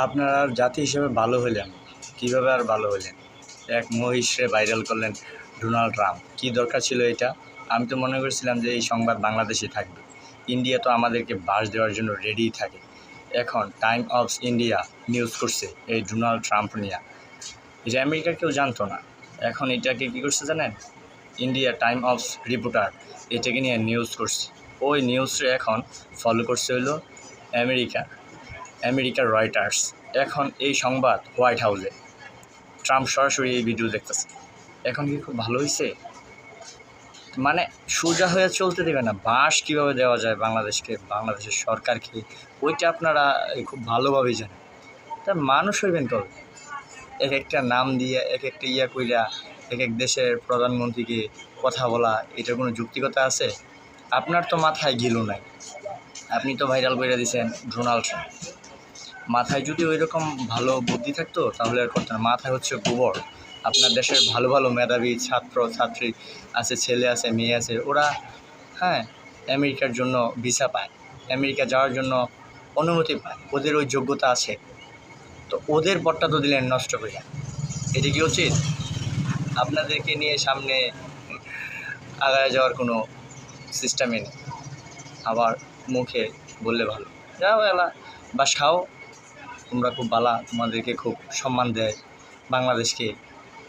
আপনারা জাতি হিসেবে ভালো হলেন, কীভাবে আর ভালো হলেন? এক মহিষরে ভাইরাল করলেন ডোনাল্ড ট্রাম্প। কী দরকার ছিল এটা? আমি তো মনে করছিলাম যে এই সংবাদ বাংলাদেশে থাকবে। ইন্ডিয়া তো আমাদেরকে বাস দেওয়ার জন্য রেডিই থাকে। এখন টাইম অফ ইন্ডিয়া নিউজ করছে এই ডোনাল্ড ট্রাম্প নিয়ে। এটা আমেরিকা কেউ জানতো না। এখন এটাকে কী করছে জানেন? ইন্ডিয়া টাইম অফ রিপোর্টার এটাকে নিয়ে নিউজ করছে। ওই নিউজটা এখন ফলো করছে হলো আমেরিকার রয়টার্স। এখন এই সংবাদ হোয়াইট হাউসে, ট্রাম্প সরাসরি এই ভিডিও দেখতেছে। এখন কি খুব ভালো হয়েছে? মানে সোজা হয়ে চলতে দেবে না, বাঁশ কীভাবে দেওয়া যায় বাংলাদেশের সরকারকে, ওইটা আপনারা খুব ভালোভাবেই জানেন। তা মানুষ হইবেন কবে? এক একটা নাম দিয়ে এক একটা কইরা এক এক দেশের প্রধানমন্ত্রীকে কথা বলা, এটার কোনো যৌক্তিকতা আছে? আপনার তো মাথায় গিলো নাই। আপনি তো ভাইরাল করে দিয়েছেন ডোনাল্ড ট্রাম্প। মাথায় যদি ওই রকম ভালো বুদ্ধি থাকতো তাহলে আর করতেন না। মাথায় হচ্ছে গোবর। আপনার দেশের ভালো ভালো মেধাবী ছাত্র ছাত্রী আছে, ছেলে আছে, মেয়ে আছে, ওরা আমেরিকার জন্য ভিসা পায়, আমেরিকা যাওয়ার জন্য অনুমতি পায়, ওদের ওই যোগ্যতা আছে। তো ওদের পথটা তো দিলেন নষ্ট করে। এটা কি উচিত? আপনাদেরকে নিয়ে সামনে আগায় যাওয়ার কোনো সিস্টেমই নেই। আবার মুখে বললে ভালো, যাও এলা বাস খাও, তোমরা খুব বালা, তোমাদেরকে খুব সম্মান দেয় বাংলাদেশকে।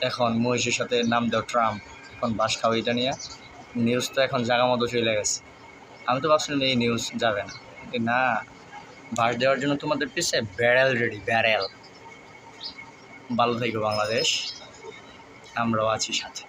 এখন মহিষের সাথে নাম দাও ট্রাম্প, এখন বাস খাও। এটা নিয়ে নিউজ তো এখন জায়গা মতো চলে গেছে। আমি তো ভাবছিলাম এই নিউজ যাবে না, না, বাস দেওয়ার জন্য তোমাদের পিছিয়ে ব্যারেল রেডি, ব্যারেল। ভালো থাকো বাংলাদেশ, আমরাও আছি সাথে।